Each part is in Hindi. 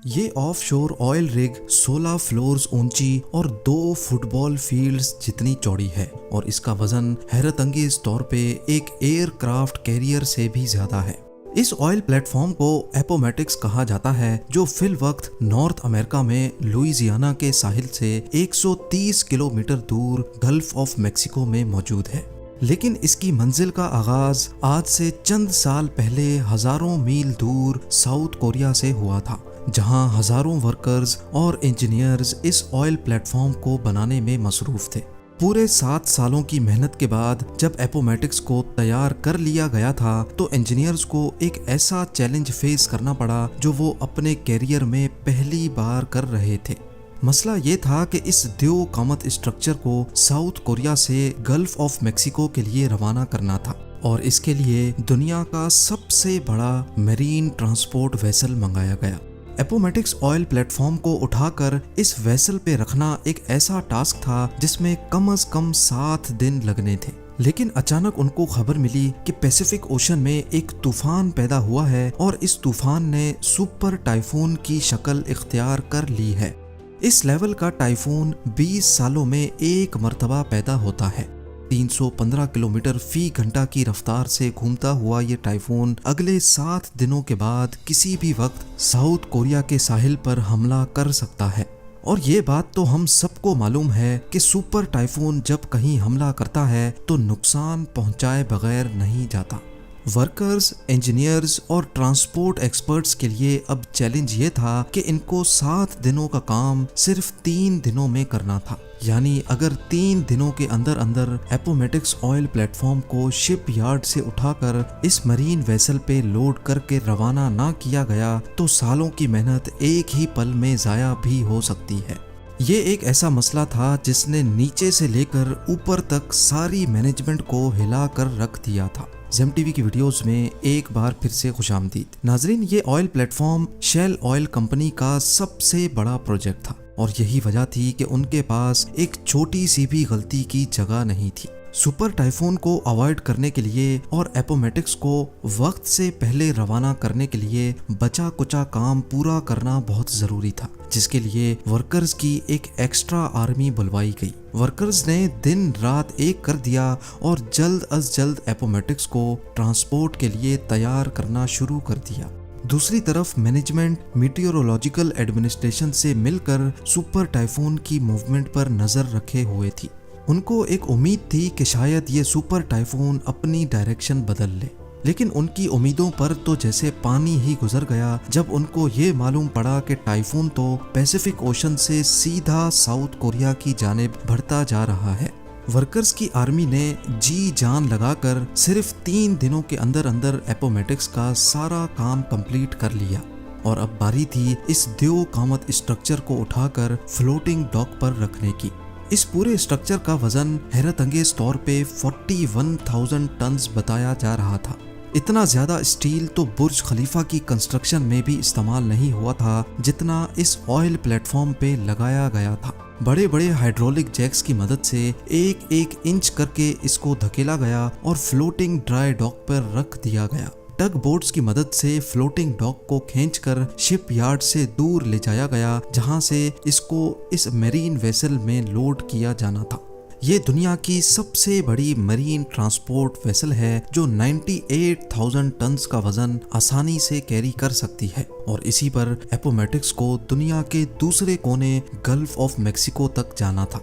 ये ऑफशोर ऑयल रिग 16 फ्लोर्स ऊंची और 2 फुटबॉल फील्ड्स जितनी चौड़ी है और इसका वजन हैरतअंगेज तौर पे एक एयरक्राफ्ट कैरियर से भी ज्यादा है। इस ऑयल प्लेटफॉर्म को एपोमेटिक्स कहा जाता है, जो फिल वक्त नॉर्थ अमेरिका में लुइसियाना के साहिल से 130 किलोमीटर दूर गल्फ ऑफ मेक्सिको में मौजूद है। लेकिन इसकी मंजिल का आगाज आज से चंद साल पहले हजारों मील दूर साउथ कोरिया से हुआ था, जहां हजारों वर्कर्स और इंजीनियर्स इस ऑयल प्लेटफॉर्म को बनाने में मसरूफ थे। पूरे 7 सालों की मेहनत के बाद जब एपोमेटिक्स को तैयार कर लिया गया था, तो इंजीनियर्स को एक ऐसा चैलेंज फेस करना पड़ा जो वो अपने कैरियर में पहली बार कर रहे थे। मसला ये था कि इस द्यो कामत स्ट्रक्चर को साउथ कोरिया से गल्फ ऑफ मेक्सिको के लिए रवाना करना था और इसके लिए दुनिया का सबसे बड़ा मेरीन ट्रांसपोर्ट वेसल मंगाया गया। एपोमेटिक्स ऑयल प्लेटफॉर्म को उठाकर इस वेसल पे रखना एक ऐसा टास्क था जिसमें कम से कम 7 दिन लगने थे। लेकिन अचानक उनको खबर मिली कि पैसिफिक ओशन में एक तूफान पैदा हुआ है और इस तूफान ने सुपर टाइफून की शक्ल इख्तियार कर ली है। इस लेवल का टाइफून 20 सालों में एक मर्तबा पैदा होता है। 315 किलोमीटर फी घंटा की रफ्तार से घूमता हुआ ये टाइफून अगले 7 दिनों के बाद किसी भी वक्त साउथ कोरिया के साहिल पर हमला कर सकता है। और ये बात तो हम सबको मालूम है कि सुपर टाइफून जब कहीं हमला करता है तो नुकसान पहुंचाए बगैर नहीं जाता। वर्कर्स, इंजीनियर्स और ट्रांसपोर्ट एक्सपर्ट्स के लिए अब चैलेंज ये था कि इनको 7 दिनों का काम सिर्फ 3 दिनों में करना था। यानी अगर 3 दिनों के अंदर अंदर एपोमेटिक्स ऑयल प्लेटफॉर्म को शिप यार्ड से उठाकर इस मरीन वेसल पे लोड करके रवाना ना किया गया तो सालों की मेहनत एक ही पल में जाया भी हो सकती है। ये एक ऐसा मसला था जिसने नीचे से लेकर ऊपर तक सारी मैनेजमेंट को हिला कर रख दिया था। जेम टीवी की वीडियोस में एक बार फिर से खुशामदीद। नाजरीन, ये oil platform Shell oil company का सबसे बड़ा प्रोजेक्ट था और यही वजह थी कि उनके पास एक छोटी सी भी गलती की जगह नहीं थी। सुपर टाइफून को अवॉइड करने के लिए और एपोमेटिक्स को वक्त से पहले रवाना करने के लिए बचा कुचा काम पूरा करना बहुत जरूरी था, जिसके लिए वर्कर्स की एक एक्स्ट्रा आर्मी बुलवाई गई। वर्कर्स ने दिन रात एक कर दिया और जल्द अज जल्द एपोमेटिक्स को ट्रांसपोर्ट के लिए तैयार करना शुरू कर दिया। दूसरी तरफ मैनेजमेंट मीटियोरोलॉजिकल एडमिनिस्ट्रेशन से मिलकर सुपर टाइफून की मूवमेंट पर नजर रखे हुए थी। उनको एक उम्मीद थी कि शायद ये सुपर टाइफून अपनी डायरेक्शन बदल ले, लेकिन उनकी उम्मीदों पर तो जैसे पानी ही गुजर गया जब उनको ये मालूम पड़ा कि टाइफून तो पैसिफिक ओशन से सीधा साउथ कोरिया की जानिब बढ़ता जा रहा है। वर्कर्स की आर्मी ने जी जान लगाकर सिर्फ 3 दिनों के अंदर अंदर एपोमेटिक्स का सारा काम कंप्लीट कर लिया और अब बारी थी इस द्यो कामत स्ट्रक्चर को उठाकर फ्लोटिंग डॉक पर रखने की। इस पूरे स्ट्रक्चर का वजन हैरतअंगेज तौर पे 41,000 टन्स बताया जा रहा था। इतना ज्यादा स्टील तो बुर्ज खलीफा की कंस्ट्रक्शन में भी इस्तेमाल नहीं हुआ था जितना इस ऑयल प्लेटफॉर्म पे लगाया गया था। बड़े बड़े हाइड्रोलिक जैक्स की मदद से एक एक इंच करके इसको धकेला गया और फ्लोटिंग ड्राई डॉक पर रख दिया गया। टग बोट्स की मदद से फ्लोटिंग डॉक को खींचकर शिप यार्ड से दूर ले जाया गया, जहां से इसको इस मरीन वेसल में लोड किया जाना था। ये दुनिया की सबसे बड़ी मरीन ट्रांसपोर्ट वेसल है जो 98,000 टन्स का वजन आसानी से कैरी कर सकती है और इसी पर एपोमेटिक्स को दुनिया के दूसरे कोने गल्फ ऑफ मेक्सिको तक जाना था।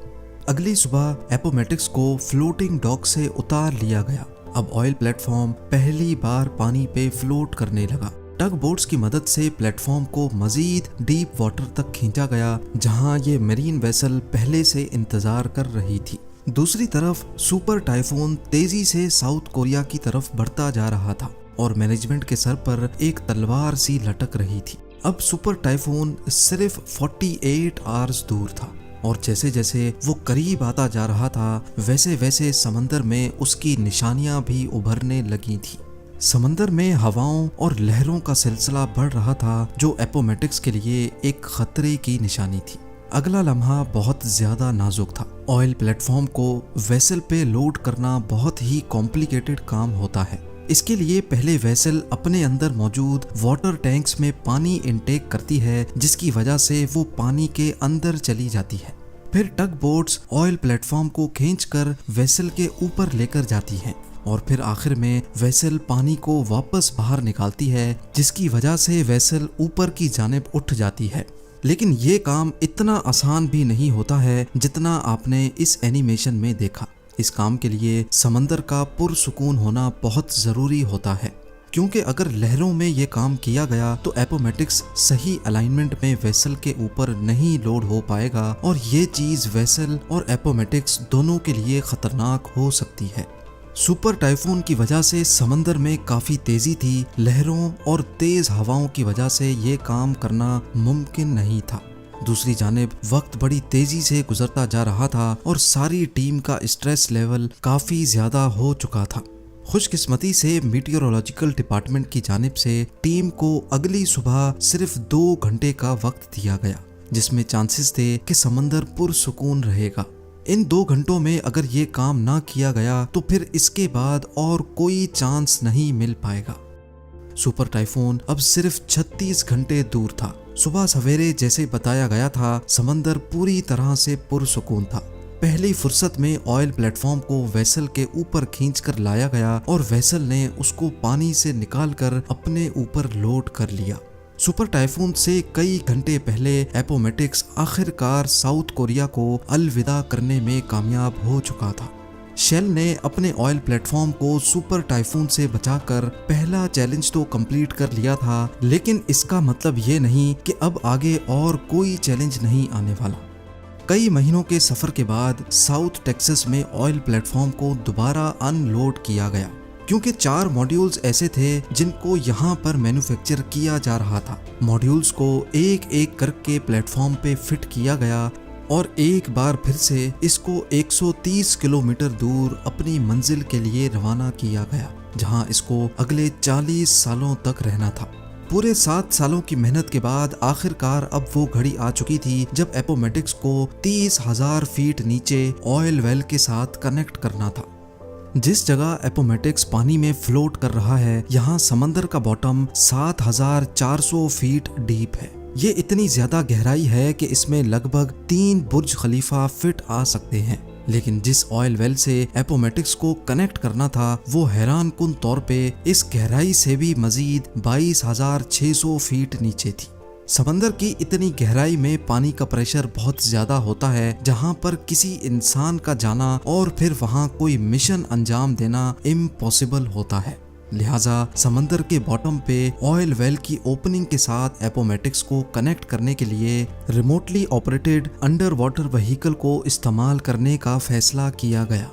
अगली सुबह एपोमेटिक्स को फ्लोटिंग डॉक से उतार लिया गया। अब ऑयल प्लेटफॉर्म पहली बार पानी पे फ्लोट करने लगा। टग बोट्स की मदद से प्लेटफॉर्म को मजीद डीप वाटर तक खींचा गया, जहां ये मरीन वेसल पहले से इंतजार कर रही थी। दूसरी तरफ सुपर टाइफून तेजी से साउथ कोरिया की तरफ बढ़ता जा रहा था और मैनेजमेंट के सर पर एक तलवार सी लटक रही थी। अब सुपर टाइफून सिर्फ 48 आवर्स दूर था और जैसे जैसे वो करीब आता जा रहा था वैसे वैसे समंदर में उसकी निशानियां भी उभरने लगी थी। समंदर में हवाओं और लहरों का सिलसिला बढ़ रहा था जो एपोमेटिक्स के लिए एक खतरे की निशानी थी। अगला लम्हा बहुत ज्यादा नाजुक था। ऑयल प्लेटफॉर्म को वेसल पे लोड करना बहुत ही कॉम्प्लिकेटेड काम होता है। इसके लिए पहले वेसल अपने अंदर मौजूद वाटर टैंक्स में पानी इनटेक करती है, जिसकी वजह से वो पानी के अंदर चली जाती है। फिर टग बोट्स ऑयल प्लेटफॉर्म को खींचकर वेसल के ऊपर लेकर जाती हैं और फिर आखिर में वेसल पानी को वापस बाहर निकालती है, जिसकी वजह से वेसल ऊपर की जानिब उठ जाती है। लेकिन ये काम इतना आसान भी नहीं होता है जितना आपने इस एनिमेशन में देखा। इस काम के लिए समंदर का पुरसुकून होना बहुत ज़रूरी होता है, क्योंकि अगर लहरों में ये काम किया गया तो एपोमेटिक्स सही अलाइनमेंट में वेसल के ऊपर नहीं लोड हो पाएगा और ये चीज़ वेसल और एपोमेटिक्स दोनों के लिए खतरनाक हो सकती है। सुपर टाइफून की वजह से समंदर में काफ़ी तेज़ी थी। लहरों और तेज़ हवाओं की वजह से ये काम करना मुमकिन नहीं था। दूसरी जानिब वक्त बड़ी तेजी से गुजरता जा रहा था और सारी टीम का स्ट्रेस लेवल काफी ज्यादा हो चुका था। खुशकिस्मती से मीटियोरोलॉजिकल डिपार्टमेंट की जानिब से टीम को अगली सुबह सिर्फ 2 घंटे का वक्त दिया गया, जिसमें चांसेस थे कि समंदर पुरसुकून रहेगा। इन 2 घंटों में अगर ये काम ना किया गया तो फिर इसके बाद और कोई चांस नहीं मिल पाएगा। सुपर टाइफून अब सिर्फ 36 घंटे दूर था। सुबह सवेरे जैसे बताया गया था, समंदर पूरी तरह से पुरसुकून था। पहली फुर्सत में ऑयल प्लेटफॉर्म को वेसल के ऊपर खींचकर लाया गया और वेसल ने उसको पानी से निकालकर अपने ऊपर लोड कर लिया। सुपर टाइफून से कई घंटे पहले एपोमेटिक्स आखिरकार साउथ कोरिया को अलविदा करने में कामयाब हो चुका था। शेल ने अपने ऑयल प्लेटफॉर्म को सुपर टाइफून से बचाकर पहला चैलेंज तो कंप्लीट कर लिया था, लेकिन इसका मतलब ये नहीं कि अब आगे और कोई चैलेंज नहीं आने वाला। कई महीनों के सफर के बाद साउथ टेक्सास में ऑयल प्लेटफॉर्म को दोबारा अनलोड किया गया, क्योंकि 4 मॉड्यूल्स ऐसे थे जिनको यहाँ पर मैन्युफैक्चर किया जा रहा था। मॉड्यूल्स को एक एक करके प्लेटफॉर्म पे फिट किया गया और एक बार फिर से इसको 130 किलोमीटर दूर अपनी मंजिल के लिए रवाना किया गया, जहां इसको अगले 40 सालों तक रहना था। पूरे 7 सालों की मेहनत के बाद आखिरकार अब वो घड़ी आ चुकी थी जब एपोमेटिक्स को 30,000 फीट नीचे ऑयल वेल के साथ कनेक्ट करना था। जिस जगह एपोमेटिक्स पानी में फ्लोट कर रहा है, यहाँ समंदर का बॉटम 7,400 फीट डीप है। ये इतनी ज्यादा गहराई है कि इसमें लगभग 3 बुर्ज खलीफा फिट आ सकते हैं। लेकिन जिस ऑयल वेल से एपोमेटिक्स को कनेक्ट करना था, वो हैरान कुन तौर पे इस गहराई से भी मजीद 22,600 फीट नीचे थी। समंदर की इतनी गहराई में पानी का प्रेशर बहुत ज्यादा होता है, जहां पर किसी इंसान का जाना और फिर वहां कोई मिशन अंजाम देना इम्पॉसिबल होता है। लिहाजा समंदर के बॉटम पे ऑयल वेल की ओपनिंग के साथ एपोमेटिक्स को कनेक्ट करने के लिए remotely operated under water vehicle को इस्तेमाल करने का फैसला किया गया।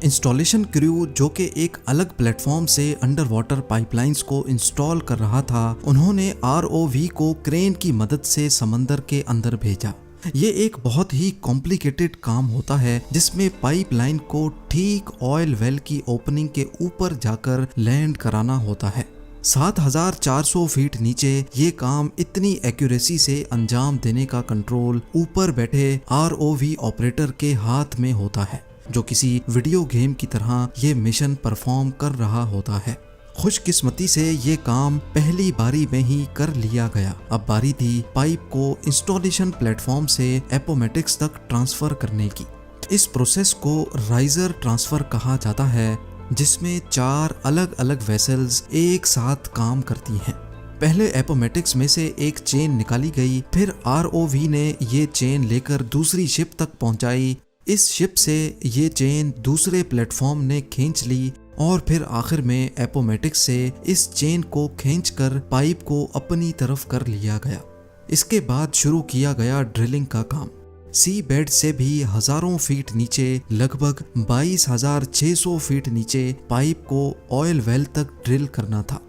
इंस्टॉलेशन क्रू, जो कि एक अलग प्लेटफॉर्म से अंडर वाटर पाइपलाइंस को इंस्टॉल कर रहा था, उन्होंने ROV को क्रेन की मदद से समंदर के अंदर भेजा। ये एक बहुत ही कॉम्प्लिकेटेड काम होता है, जिसमें पाइपलाइन को ठीक ऑयल वेल की ओपनिंग के ऊपर जाकर लैंड कराना होता है। 7,400 फीट नीचे ये काम इतनी एक्यूरेसी से अंजाम देने का कंट्रोल ऊपर बैठे ROV ऑपरेटर के हाथ में होता है, जो किसी वीडियो गेम की तरह ये मिशन परफॉर्म कर रहा होता है। खुशकिस्मती से ये काम पहली बारी में ही कर लिया गया। अब बारी थी पाइप को इंस्टॉलेशन प्लेटफॉर्म से एपोमेटिक्स तक ट्रांसफर करने की। इस प्रोसेस को राइजर ट्रांसफर कहा जाता है, जिसमें 4 अलग अलग वेसल्स एक साथ काम करती हैं। पहले एपोमेटिक्स में से एक चेन निकाली गई, फिर ROV ने ये चेन लेकर दूसरी शिप तक पहुंचाई। इस शिप से ये चेन दूसरे प्लेटफॉर्म ने खींच ली और फिर आखिर में एपोमेटिक्स से इस चेन को खींचकर पाइप को अपनी तरफ कर लिया गया। इसके बाद शुरू किया गया ड्रिलिंग का काम। सी बेड से भी हजारों फीट नीचे, लगभग 22,600 फीट नीचे पाइप को ऑयल वेल तक ड्रिल करना था।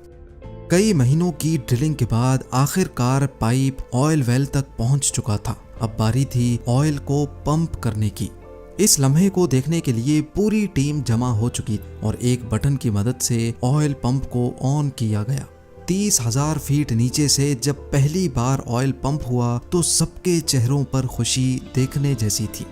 कई महीनों की ड्रिलिंग के बाद आखिरकार पाइप ऑयल वेल तक पहुंच चुका था। अब बारी थी ऑयल को पंप करने की। इस लम्हे को देखने के लिए पूरी टीम जमा हो चुकी और एक बटन की मदद से ऑयल पंप को ऑन किया गया। 30,000 फीट नीचे से जब पहली बार ऑयल पंप हुआ तो सबके चेहरों पर खुशी देखने जैसी थी।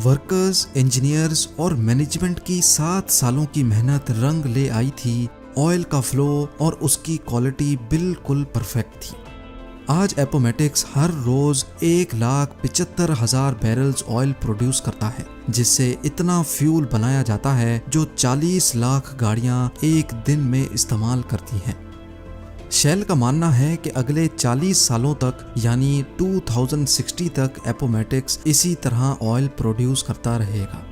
वर्कर्स, इंजीनियर्स और मैनेजमेंट की 7 सालों की मेहनत रंग ले आई थी ऑयल का फ्लो और उसकी क्वालिटी बिल्कुल परफेक्ट थी। आज एपोमेटिक्स हर रोज 1,75,000 बैरल्स ऑयल प्रोड्यूस करता है, जिससे इतना फ्यूल बनाया जाता है जो 40 लाख गाड़ियां एक दिन में इस्तेमाल करती हैं। शेल का मानना है कि अगले 40 सालों तक यानी 2060 तक एपोमेटिक्स इसी तरह ऑयल प्रोड्यूस करता रहेगा।